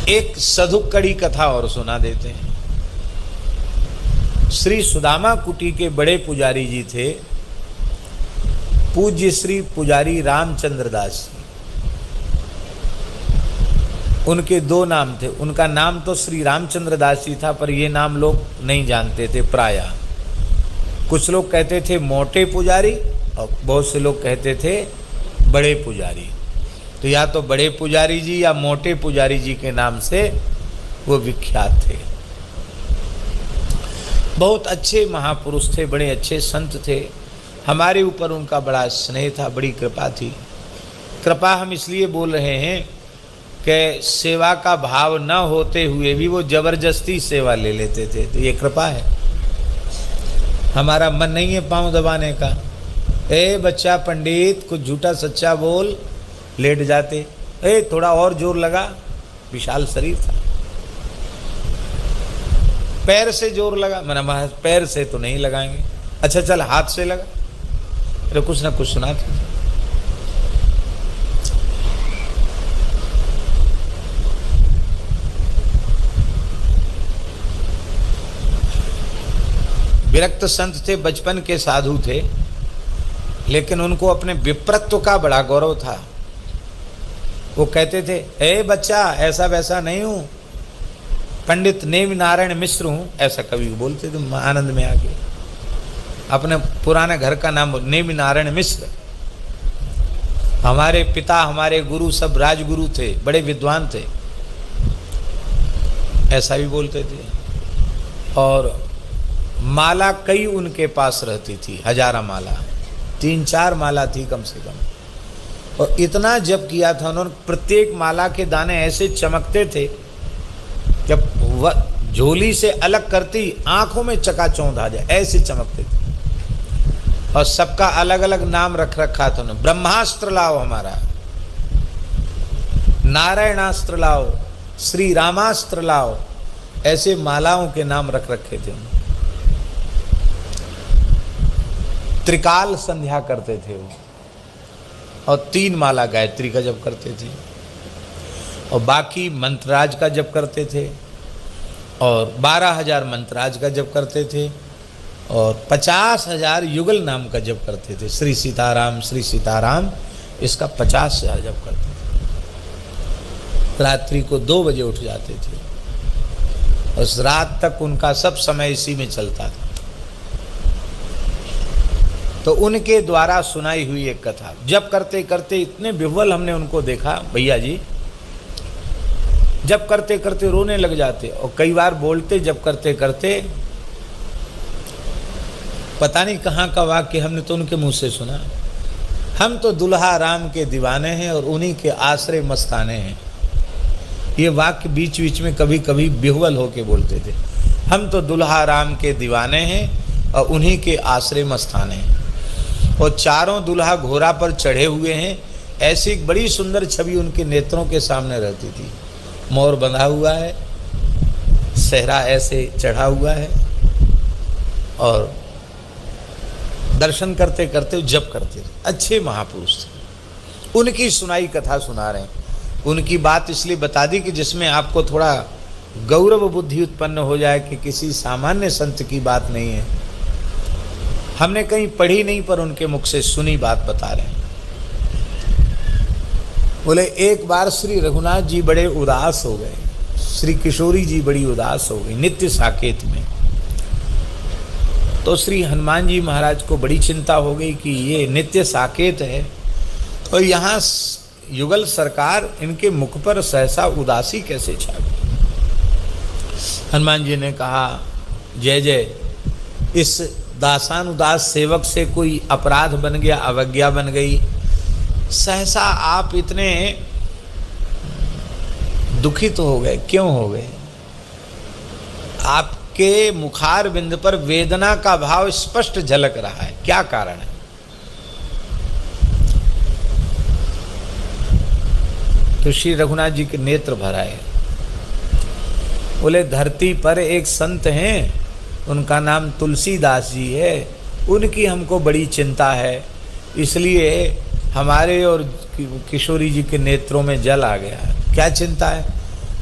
एक सधुक्कड़ी कथा और सुना देते हैं। श्री सुदामा कुटी के बड़े पुजारी जी थे पूज्य श्री पुजारी रामचंद्र दास जी। उनके दो नाम थे। उनका नाम तो श्री रामचंद्र दास जी था, पर ये नाम लोग नहीं जानते थे प्रायः। कुछ लोग कहते थे मोटे पुजारी और बहुत से लोग कहते थे बड़े पुजारी। तो या तो बड़े पुजारी जी या मोटे पुजारी जी के नाम से वो विख्यात थे। बहुत अच्छे महापुरुष थे, बड़े अच्छे संत थे। हमारे ऊपर उनका बड़ा स्नेह था, बड़ी कृपा थी। कृपा हम इसलिए बोल रहे हैं कि सेवा का भाव न होते हुए भी वो जबरदस्ती सेवा ले लेते थे, तो ये कृपा है। हमारा मन नहीं है पांव दबाने का। ए बच्चा पंडित कुछ झूठा सच्चा बोल, लेट जाते। ए थोड़ा और जोर लगा, विशाल शरीर था। पैर से जोर लगा, मैंने पैर से तो नहीं लगाएंगे। अच्छा चल हाथ से लगा, अरे कुछ ना कुछ सुनाते। विरक्त संत थे, बचपन के साधु थे, लेकिन उनको अपने विप्रत्व का बड़ा गौरव था। वो कहते थे ए बच्चा ऐसा वैसा नहीं हूं, पंडित नेमि नारायण मिश्र हूं, ऐसा कवि बोलते थे आनंद में आके। अपने पुराने घर का नाम नेमि नारायण मिश्र। हमारे पिता हमारे गुरु सब राजगुरु थे, बड़े विद्वान थे, ऐसा भी बोलते थे। और माला कई उनके पास रहती थी, हजारा माला, 3-4 माला थी कम से कम। और इतना जप किया था उन्होंने, प्रत्येक माला के दाने ऐसे चमकते थे, जब वह झोली से अलग करती आंखों में चकाचौंध आ जाए, ऐसे चमकते थे। और सबका अलग अलग नाम रख रखा था उन्होंने। ब्रह्मास्त्र लाओ हमारा, नारायणास्त्र लाओ, श्री रामास्त्र लाओ, ऐसे मालाओं के नाम रख रखे थे उन्होंने। त्रिकाल संध्या करते थे वो, और 3 माला गायत्री का जप करते थे, और बाकी मंत्रराज का जप करते थे, और 12,000 मंत्रराज का जप करते थे, और 50,000 युगल नाम का जप करते थे। श्री सीताराम इसका 50,000 जप करते थे। रात्रि को 2 बजे उठ जाते थे, उस रात तक उनका सब समय इसी में चलता था। तो उनके द्वारा सुनाई हुई एक कथा, जब करते करते इतने विह्वल हमने उनको देखा, भैया जी जब करते करते रोने लग जाते, और कई बार बोलते जब करते करते, पता नहीं कहाँ का वाक्य हमने तो उनके मुंह से सुना, हम तो दुल्हा राम के दीवाने हैं और उन्हीं के आश्रय मस्ताने हैं। ये वाक्य बीच बीच में कभी कभी विह्वल होके बोलते थे, हम तो दुल्हा राम के दीवाने हैं और उन्हीं के आश्रय मस्ताने हैं। और चारों दुल्हा घोड़ा पर चढ़े हुए हैं, ऐसी एक बड़ी सुंदर छवि उनके नेत्रों के सामने रहती थी। मोर बंधा हुआ है, सेहरा ऐसे चढ़ा हुआ है, और दर्शन करते करते जप करते थे। अच्छे महापुरुष थे। उनकी सुनाई कथा सुना रहे हैं। उनकी बात इसलिए बता दी कि जिसमें आपको थोड़ा गौरव बुद्धि उत्पन्न हो जाए कि किसी सामान्य संत की बात नहीं है। हमने कहीं पढ़ी नहीं, पर उनके मुख से सुनी बात बता रहे हैं। बोले एक बार श्री रघुनाथ जी बड़े उदास हो गए, श्री किशोरी जी बड़ी उदास हो गई नित्य साकेत में। तो श्री हनुमान जी महाराज को बड़ी चिंता हो गई कि ये नित्य साकेत है, तो यहाँ युगल सरकार इनके मुख पर सहसा उदासी कैसे छा गई। हनुमान जी ने कहा जय जय, इस दासानुदास सेवक से कोई अपराध बन गया, अवज्ञा बन गई, सहसा आप इतने दुखित हो गए, क्यों हो गए? आपके मुखार बिंद पर वेदना का भाव स्पष्ट झलक रहा है, क्या कारण है? तो श्री रघुनाथ जी के नेत्र भर आए। बोले धरती पर एक संत हैं, उनका नाम तुलसीदास जी है, उनकी हमको बड़ी चिंता है, इसलिए हमारे और किशोरी जी के नेत्रों में जल आ गया है। क्या चिंता है?